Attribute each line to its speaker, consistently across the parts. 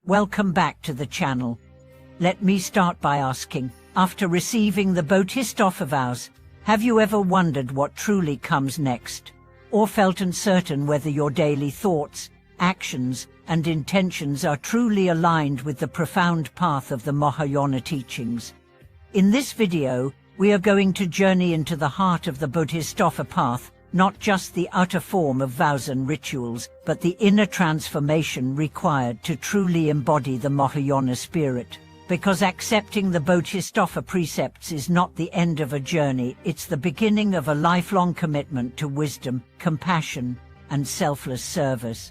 Speaker 1: Welcome back to the channel. Let me start by asking, after receiving the Bodhisattva vows, have you ever wondered what truly comes next? Or felt uncertain whether your daily thoughts, actions, and intentions are truly aligned with the profound path of the Mahayana teachings? In this video, we are going to journey into the heart of the Bodhisattva path, not just the outer form of vows and rituals, but the inner transformation required to truly embody the Mahayana spirit. Because accepting the Bodhisattva precepts is not the end of a journey, it's the beginning of a lifelong commitment to wisdom, compassion, and selfless service.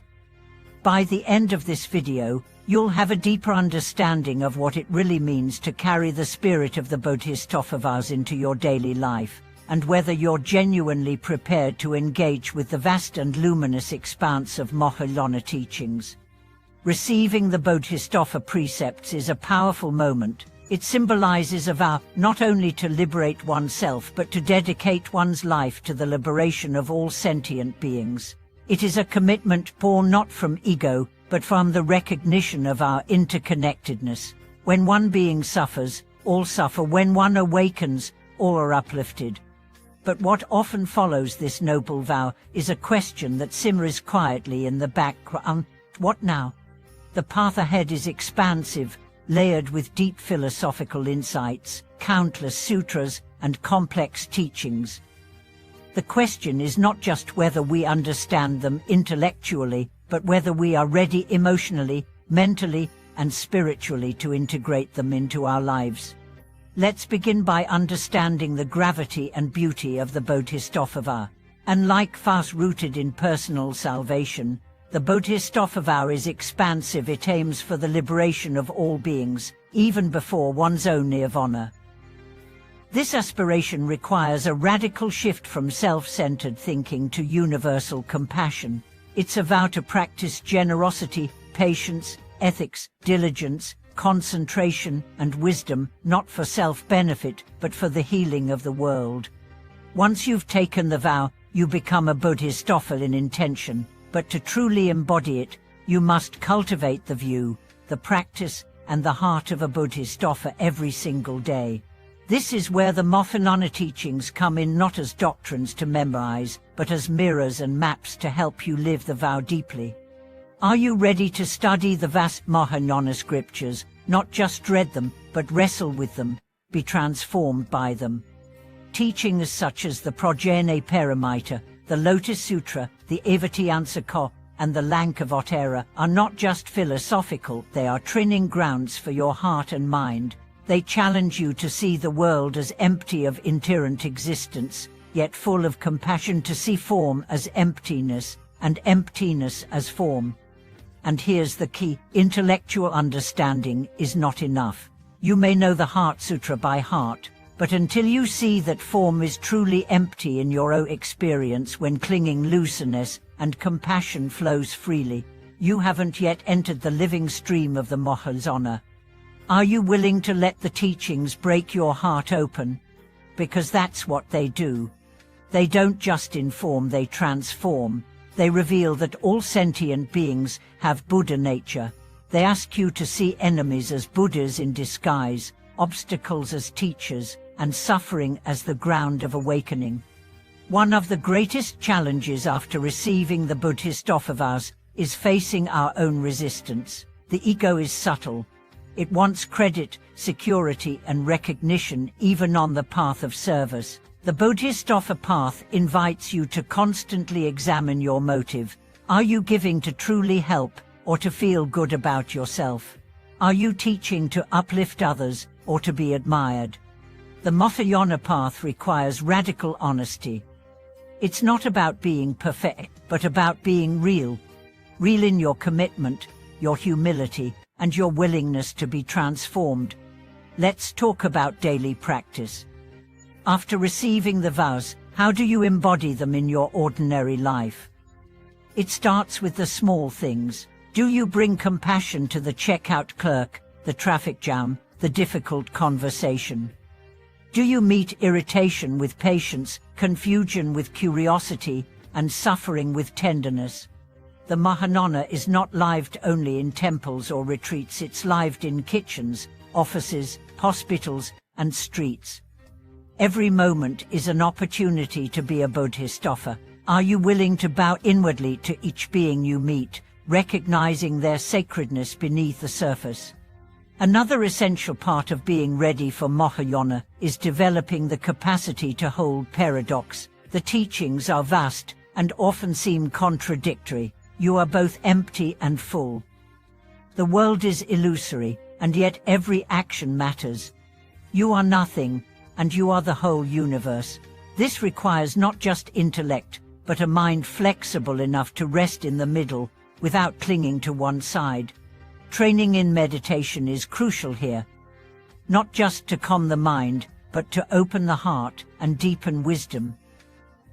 Speaker 1: By the end of this video, you'll have a deeper understanding of what it really means to carry the spirit of the Bodhisattva vows into your daily life, and whether you're genuinely prepared to engage with the vast and luminous expanse of Mahayana teachings. Receiving the Bodhisattva precepts is a powerful moment. It symbolizes a vow not only to liberate oneself but to dedicate one's life to the liberation of all sentient beings. It is a commitment born not from ego, but from the recognition of our interconnectedness. When one being suffers, all suffer. When one awakens, all are uplifted. But what often follows this noble vow is a question that simmers quietly in the background. What now? The path ahead is expansive, layered with deep philosophical insights, countless sutras, and complex teachings. The question is not just whether we understand them intellectually, but whether we are ready emotionally, mentally, and spiritually to integrate them into our lives. Let's begin by understanding the gravity and beauty of the Bodhisattva vow. Unlike vows rooted in personal salvation, the Bodhisattva vow is expansive. It aims for the liberation of all beings, even before one's own nirvana. This aspiration requires a radical shift from self-centered thinking to universal compassion. It's a vow to practice generosity, patience, ethics, diligence, concentration, and wisdom, not for self-benefit, but for the healing of the world. Once you've taken the vow, you become a Bodhisattva in intention, but to truly embody it, you must cultivate the view, the practice, and the heart of a Bodhisattva every single day. This is where the Mahayana teachings come in, not as doctrines to memorize, but as mirrors and maps to help you live the vow deeply. Are you ready to study the vast Mahayana scriptures, not just read them, but wrestle with them, be transformed by them? Teachings such as the Prajna Paramita, the Lotus Sutra, the Evatiyansaka, and the Lankavotara are not just philosophical, they are training grounds for your heart and mind. They challenge you to see the world as empty of inherent existence, yet full of compassion, to see form as emptiness, and emptiness as form. And here's the key: intellectual understanding is not enough. You may know the Heart Sutra by heart, but until you see that form is truly empty in your own experience, when clinging looseness and compassion flows freely, you haven't yet entered the living stream of the Mahayana. Are you willing to let the teachings break your heart open? Because that's what they do. They don't just inform, they transform. They reveal that all sentient beings have Buddha nature. They ask you to see enemies as Buddhas in disguise, obstacles as teachers, and suffering as the ground of awakening. One of the greatest challenges after receiving the Bodhisattva vows is facing our own resistance. The ego is subtle. It wants credit, security, and recognition even on the path of service. The Bodhisattva path invites you to constantly examine your motive. Are you giving to truly help, or to feel good about yourself? Are you teaching to uplift others, or to be admired? The Mahayana path requires radical honesty. It's not about being perfect, but about being real. Real in your commitment, your humility, and your willingness to be transformed. Let's talk about daily practice. After receiving the vows, how do you embody them in your ordinary life? It starts with the small things. Do you bring compassion to the checkout clerk, the traffic jam, the difficult conversation? Do you meet irritation with patience, confusion with curiosity, and suffering with tenderness? The Mahayana is not lived only in temples or retreats, it's lived in kitchens, offices, hospitals, and streets. Every moment is an opportunity to be a Bodhisattva. Are you willing to bow inwardly to each being you meet, recognizing their sacredness beneath the surface? Another essential part of being ready for Mahayana is developing the capacity to hold paradox. The teachings are vast and often seem contradictory. You are both empty and full. The world is illusory, and yet every action matters. You are nothing, and you are the whole universe. This requires not just intellect, but a mind flexible enough to rest in the middle without clinging to one side. Training in meditation is crucial here, not just to calm the mind, but to open the heart and deepen wisdom.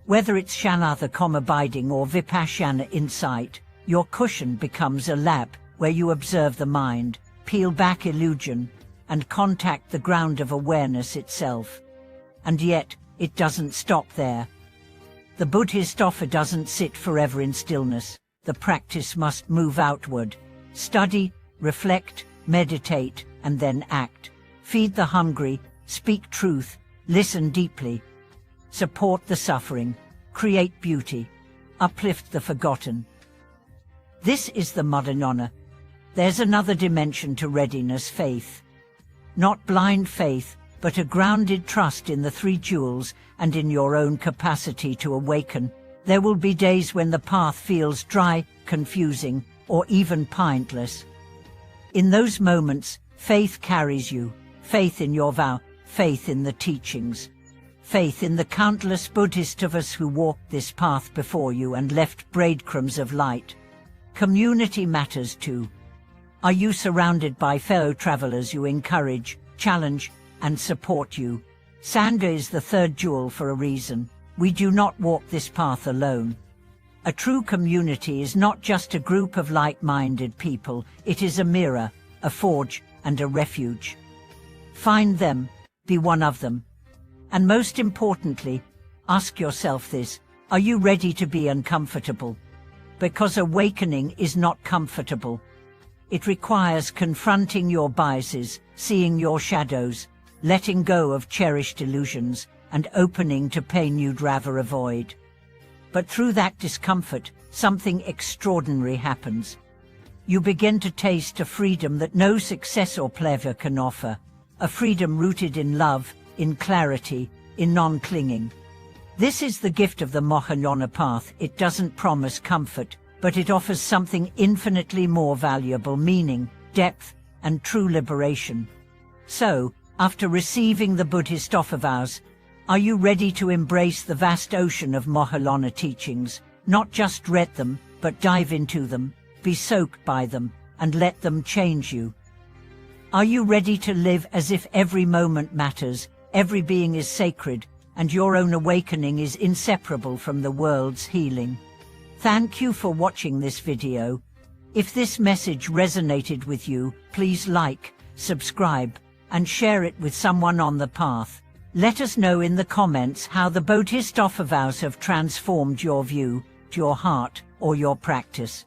Speaker 1: Whether it's Shamatha calm abiding or Vipassana insight, your cushion becomes a lab where you observe the mind, peel back illusion, and contact the ground of awareness itself. And yet, it doesn't stop there. The Bodhisattva doesn't sit forever in stillness. The practice must move outward. Study, reflect, meditate, and then act. Feed the hungry, speak truth, listen deeply. Support the suffering, create beauty, uplift the forgotten. This is the Mahayana. There's another dimension to readiness: faith. Not blind faith, but a grounded trust in the three jewels and in your own capacity to awaken. There will be days when the path feels dry, confusing, or even pointless. In those moments, faith carries you. Faith in your vow, faith in the teachings. Faith in the countless Bodhisattvas who walked this path before you and left breadcrumbs of light. Community matters too. Are you surrounded by fellow travelers who encourage, challenge, and support you? Sangha is the third jewel for a reason. We do not walk this path alone. A true community is not just a group of like-minded people, it is a mirror, a forge, and a refuge. Find them, be one of them. And most importantly, ask yourself this: are you ready to be uncomfortable? Because awakening is not comfortable. It requires confronting your biases, seeing your shadows, letting go of cherished illusions, and opening to pain you'd rather avoid. But through that discomfort, something extraordinary happens. You begin to taste a freedom that no success or pleasure can offer, a freedom rooted in love, in clarity, in non-clinging. This is the gift of the Mahayana path. It doesn't promise comfort, but it offers something infinitely more valuable: meaning, depth, and true liberation. So, after receiving the Bodhisattva vows, are you ready to embrace the vast ocean of Mahayana teachings? Not just read them, but dive into them, be soaked by them, and let them change you. Are you ready to live as if every moment matters, every being is sacred, and your own awakening is inseparable from the world's healing? Thank you for watching this video. If this message resonated with you, please like, subscribe, and share it with someone on the path. Let us know in the comments how the Bodhisattva vows have transformed your view, your heart, or your practice.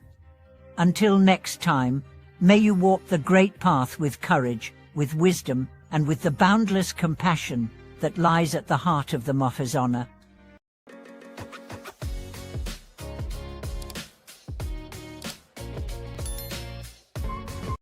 Speaker 1: Until next time, may you walk the great path with courage, with wisdom, and with the boundless compassion that lies at the heart of the Mahayana.